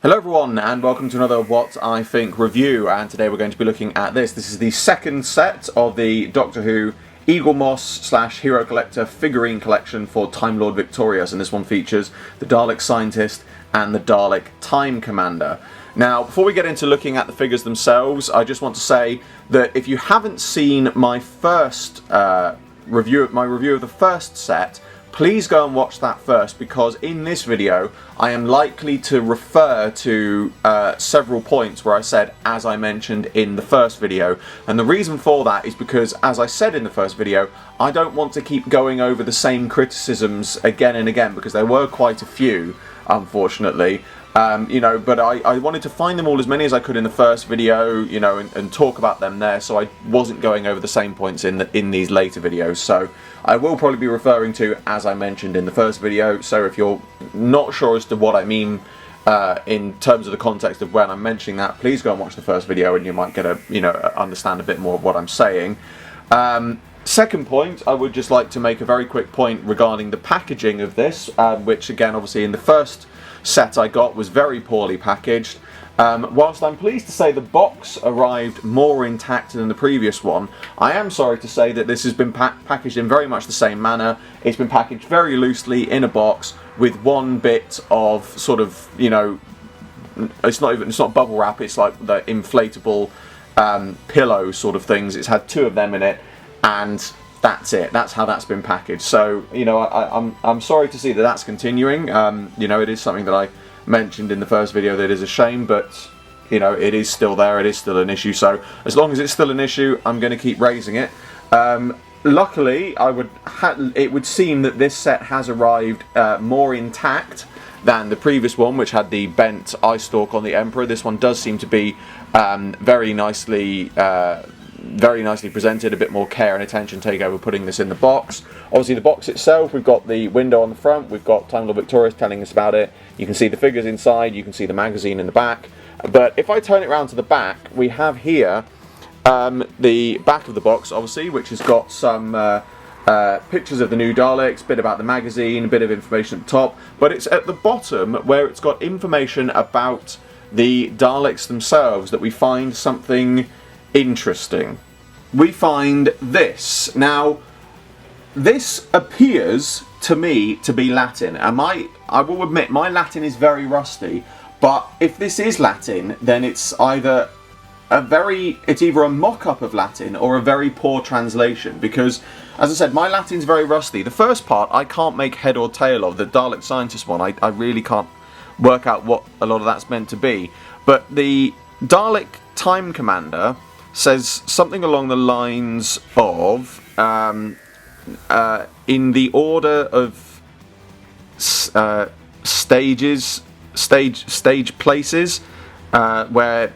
Hello everyone and welcome to another What I Think review, and today we're going to be looking at this. This is the second set of the Doctor Who Eaglemoss / Hero Collector figurine collection for TimeLord Victorious, and this one features the Dalek Scientist and the Dalek Time Commander. Now, before we get into looking at the figures themselves, I just want to say that if you haven't seen my first review of the first set, please go and watch that first, because in this video I am likely to refer to several points where I said "as I mentioned in the first video," and the reason for that is because, as I said in the first video, I don't want to keep going over the same criticisms again and again, because there were quite a few, unfortunately. But I wanted to find them all, as many as I could in the first video, and talk about them there, so I wasn't going over the same points in these later videos. So I will probably be referring to "as I mentioned in the first video," so if you're not sure as to what I mean in terms of the context of when I'm mentioning that, please go and watch the first video and you might get understand a bit more of what I'm saying. Second point, I would just like to make a very quick point regarding the packaging of this, which again, obviously in the first set I got was very poorly packaged. Whilst I'm pleased to say the box arrived more intact than the previous one, I am sorry to say that this has been packaged in very much the same manner. It's been packaged very loosely in a box with one bit of sort of, it's not bubble wrap, it's like the inflatable pillow sort of things. It's had two of them in it, and that's it. That's how that's been packaged. So, I'm sorry to see that that's continuing. It is something that I mentioned in the first video that is a shame, but it is still there. It is still an issue. So as long as it's still an issue, I'm going to keep raising it. Luckily, it would seem that this set has arrived more intact than the previous one, which had the bent eye stalk on the Emperor. This one does seem to be very nicely presented, a bit more care and attention taken over putting this in the box. Obviously the box itself, we've got the window on the front, we've got TimeLord Victorious telling us about it, you can see the figures inside, you can see the magazine in the back. But if I turn it around to the back, we have here the back of the box, obviously, which has got some pictures of the new Daleks, a bit about the magazine, a bit of information at the top, but it's at the bottom where it's got information about the Daleks themselves that we find something interesting. We find this. Now, this appears to me to be Latin, and I will admit my Latin is very rusty, but if this is Latin, then it's either a mock-up of Latin or a very poor translation, because, as I said, my Latin's very rusty. The first part I can't make head or tail of. The Dalek Scientist one, I really can't work out what a lot of that's meant to be. But the Dalek Time Commander says something along the lines of in the order of stage places, where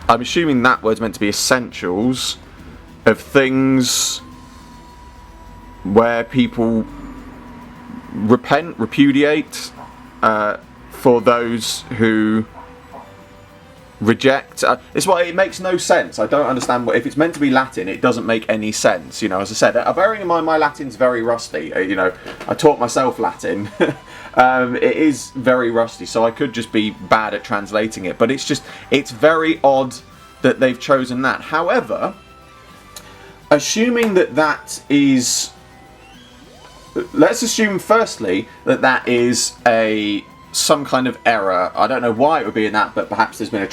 I'm assuming that word's meant to be essentials of things where people repudiate for those who reject. It's why it makes no sense. I don't understand if it's meant to be Latin, it doesn't make any sense. As I said, bearing in mind my Latin's very rusty. I taught myself Latin. It is very rusty, so I could just be bad at translating it. But it's very odd that they've chosen that. However, assuming that is, let's assume firstly that is some kind of error. I don't know why it would be in that, but perhaps there's been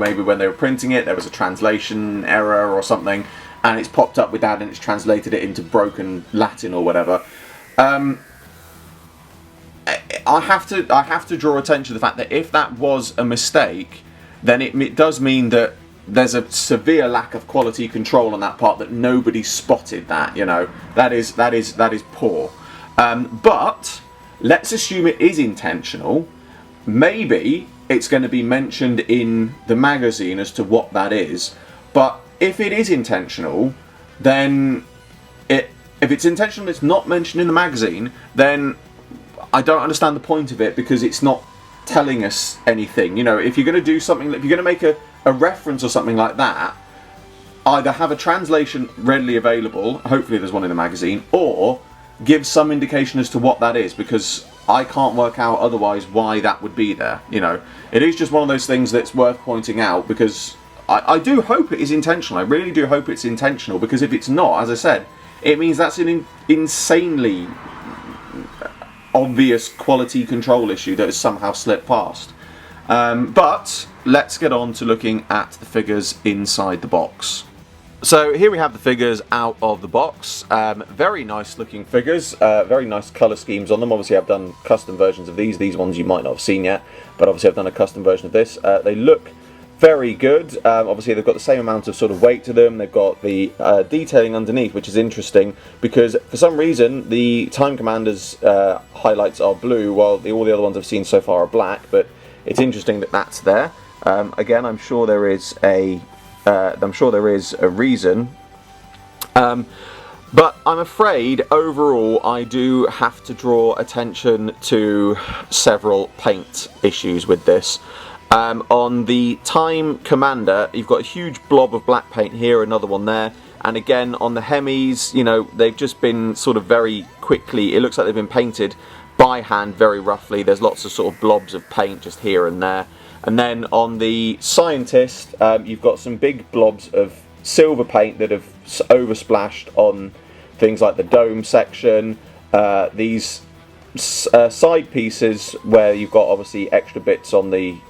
maybe when they were printing it there was a translation error or something, and it's popped up with that and it's translated it into broken Latin or whatever. I have to draw attention to the fact that if that was a mistake, then it does mean that there's a severe lack of quality control on that part, that nobody spotted that. That is poor. But let's assume it is intentional. Maybe it's going to be mentioned in the magazine as to what that is. But if it is intentional, then if it's intentional, it's not mentioned in the magazine, then I don't understand the point of it, because it's not telling us anything. If you're going to do something, if you're going to make a reference or something like that, either have a translation readily available, hopefully there's one in the magazine, or give some indication as to what that is, because I can't work out otherwise why that would be there. You know, it is just one of those things that's worth pointing out, because I do hope it is intentional. I really do hope it's intentional, because if it's not, as I said, it means that's an insanely obvious quality control issue that has somehow slipped past. But let's get on to looking at the figures inside the box. So here we have the figures out of the box. Very nice looking figures, very nice colour schemes on them. Obviously I've done custom versions of these ones you might not have seen yet, but obviously I've done a custom version of this. They look very good. Obviously they've got the same amount of sort of weight to them. They've got the detailing underneath, which is interesting, because for some reason the Time Commander's highlights are blue, while all the other ones I've seen so far are black, but it's interesting that that's there. Again, I'm sure there is a reason, but I'm afraid overall I do have to draw attention to several paint issues with this. On the Time Commander, you've got a huge blob of black paint here, another one there, and again on the Hemis, you know, they've just been sort of very quickly, it looks like they've been painted by hand very roughly. There's lots of sort of blobs of paint just here and there. And then on the Scientist, you've got some big blobs of silver paint that have oversplashed on things like the dome section, these side pieces where you've got obviously extra bits on the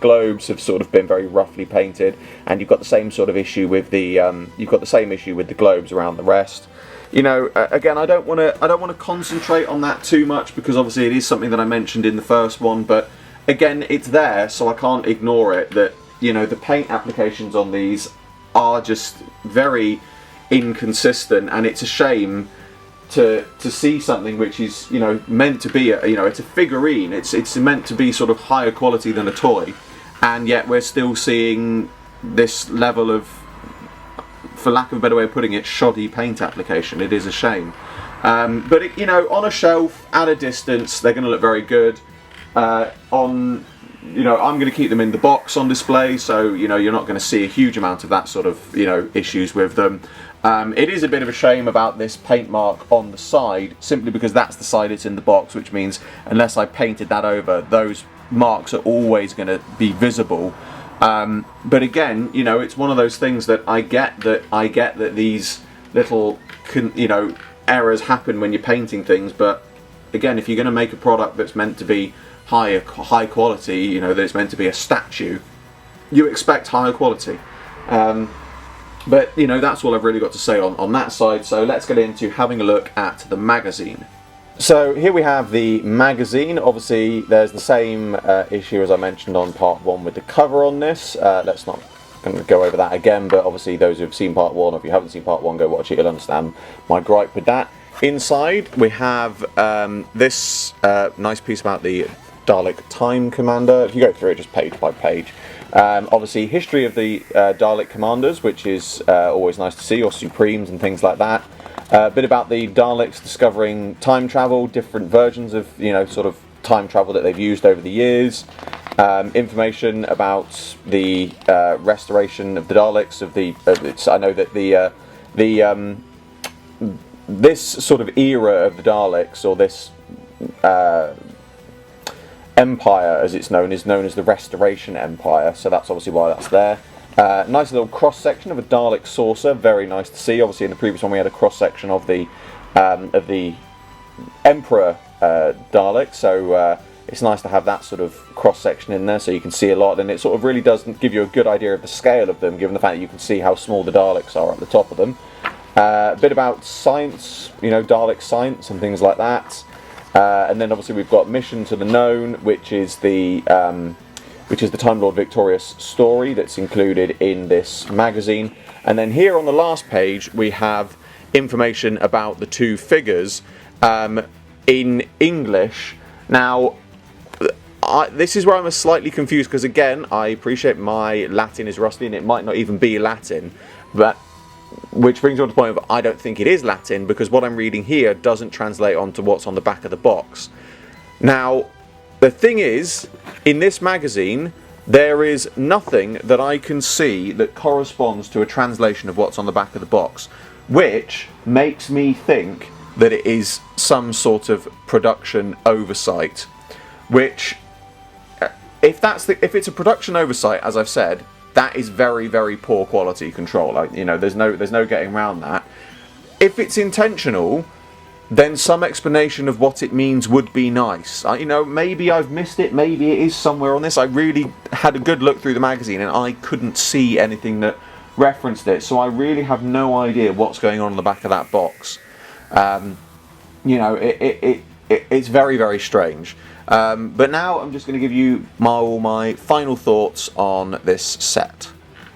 globes have sort of been very roughly painted, and you've got the same sort of issue with the globes around the rest. You know, again, I don't want to concentrate on that too much, because obviously it is something that I mentioned in the first one, but again, it's there, so I can't ignore it, that, you know, the paint applications on these are just very inconsistent, and it's a shame to see something which is, you know, meant to be it's a figurine, it's meant to be sort of higher quality than a toy, and yet we're still seeing this level of, for lack of a better way of putting it, shoddy paint application. It is a shame, but it, you know, on a shelf at a distance they're going to look very good. I'm going to keep them in the box on display, so, you know, you're not going to see a huge amount of that sort of, you know, issues with them. It is a bit of a shame about this paint mark on the side, simply because that's the side it's in the box, which means unless I painted that over, those marks are always going to be visible. But again, you know, it's one of those things that I get that these little, you know, errors happen when you're painting things, but again, if you're going to make a product that's meant to be high quality, you know, that it's meant to be a statue, you expect higher quality. But, you know, that's all I've really got to say on that side, so let's get into having a look at the magazine. So here we have the magazine. Obviously there's the same issue as I mentioned on part 1 with the cover on this. Let's not go over that again, but obviously those who have seen part 1, or if you haven't seen part 1, go watch it, you'll understand my gripe with that. Inside we have this nice piece about the Dalek Time Commander. If you go through it just page by page, obviously history of the Dalek Commanders, which is always nice to see, or Supremes and things like that. A bit about the Daleks discovering time travel, different versions of, you know, sort of time travel that they've used over the years. Information about the restoration of the Daleks. I know that this sort of era of the Daleks, or this Empire, as it's known, is known as the Restoration Empire, so that's obviously why that's there. Nice little cross-section of a Dalek saucer, very nice to see. Obviously in the previous one we had a cross-section of the Emperor Dalek, so it's nice to have that sort of cross-section in there so you can see a lot, and it sort of really does give you a good idea of the scale of them, given the fact that you can see how small the Daleks are at the top of them. A bit about science, you know, Dalek science and things like that. And then obviously we've got Mission to the Known, which is the TimeLord Victorious story that's included in this magazine. And then here on the last page we have information about the two figures in English. Now, this is where I'm slightly confused, because again, I appreciate my Latin is rusty and it might not even be Latin, but which brings me on to the point of I don't think it is Latin, because what I'm reading here doesn't translate onto what's on the back of the box. Now, the thing is, in this magazine, there is nothing that I can see that corresponds to a translation of what's on the back of the box, which makes me think that it is some sort of production oversight, which, if it's a production oversight, as I've said, that is very, very poor quality control. Like, you know, there's no getting around that. If it's intentional, then some explanation of what it means would be nice. You know, maybe I've missed it, maybe it is somewhere on this. I really had a good look through the magazine and I couldn't see anything that referenced it, so I really have no idea what's going on the back of that box. You know, it's very, very strange. But now I'm just going to give you my final thoughts on this set.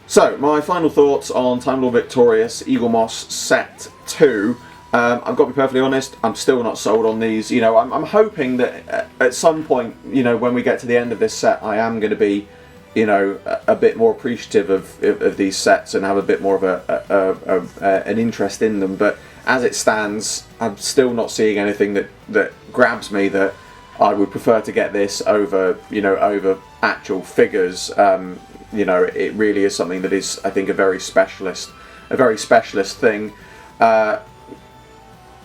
So, my final thoughts on TimeLord Victorious Eaglemoss Set 2. I've got to be perfectly honest, I'm still not sold on these. You know, I'm hoping that at some point, you know, when we get to the end of this set, I am going to be, you know, a bit more appreciative of these sets and have a bit more of an interest in them. But as it stands, I'm still not seeing anything that grabs me, that I would prefer to get this over, you know, over actual figures. You know, it really is something that is, I think, a very specialist thing.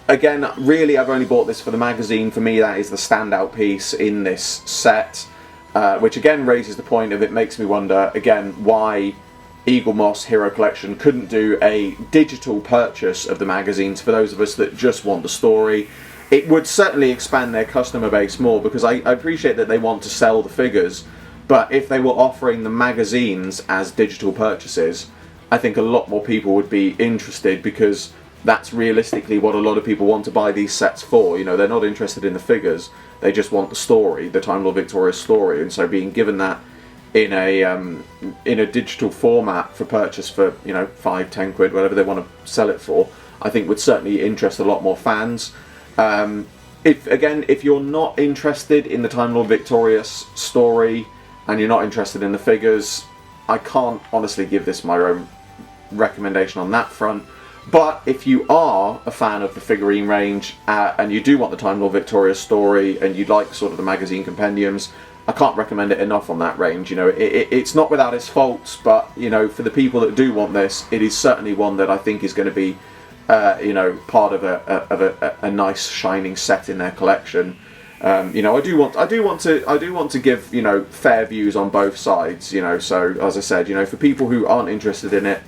Again, really, I've only bought this for the magazine. For me, that is the standout piece in this set, which again raises the point of, it makes me wonder again why Eaglemoss Hero Collection couldn't do a digital purchase of the magazines for those of us that just want the story. It would certainly expand their customer base more, because I appreciate that they want to sell the figures, but if they were offering the magazines as digital purchases, I think a lot more people would be interested, because that's realistically what a lot of people want to buy these sets for. You know, they're not interested in the figures, they just want the story, the TimeLord Victorious story, and so being given that in a digital format for purchase for, you know, 5, 10 quid, whatever they want to sell it for, I think would certainly interest a lot more fans. If you're not interested in the TimeLord Victorious story and you're not interested in the figures, I can't honestly give this my own recommendation on that front. But if you are a fan of the figurine range and you do want the TimeLord Victorious story and you'd like sort of the magazine compendiums, I can't recommend it enough on that range. You know, it's not without its faults, but, you know, for the people that do want this, it is certainly one that I think is going to be, you know, part of a nice shining set in their collection. You know, I do want to give, you know, fair views on both sides. You know, so as I said, you know, for people who aren't interested in it,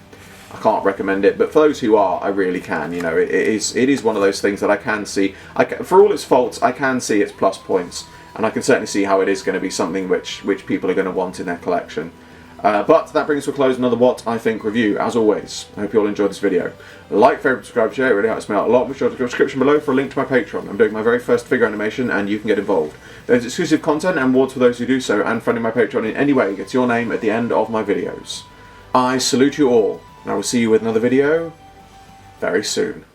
I can't recommend it, but for those who are, I really can. You know, it is one of those things that I can see. For all its faults, I can see its plus points, and I can certainly see how it is going to be something which people are going to want in their collection. But that brings to a close another What I Think review. As always, I hope you all enjoyed this video. Like, favourite, subscribe, share, it really helps me out a lot. Be sure to go to the description below for a link to my Patreon. I'm doing my very first figure animation and you can get involved. There's exclusive content and rewards for those who do so, and funding my Patreon in any way gets your name at the end of my videos. I salute you all, and I will see you with another video very soon.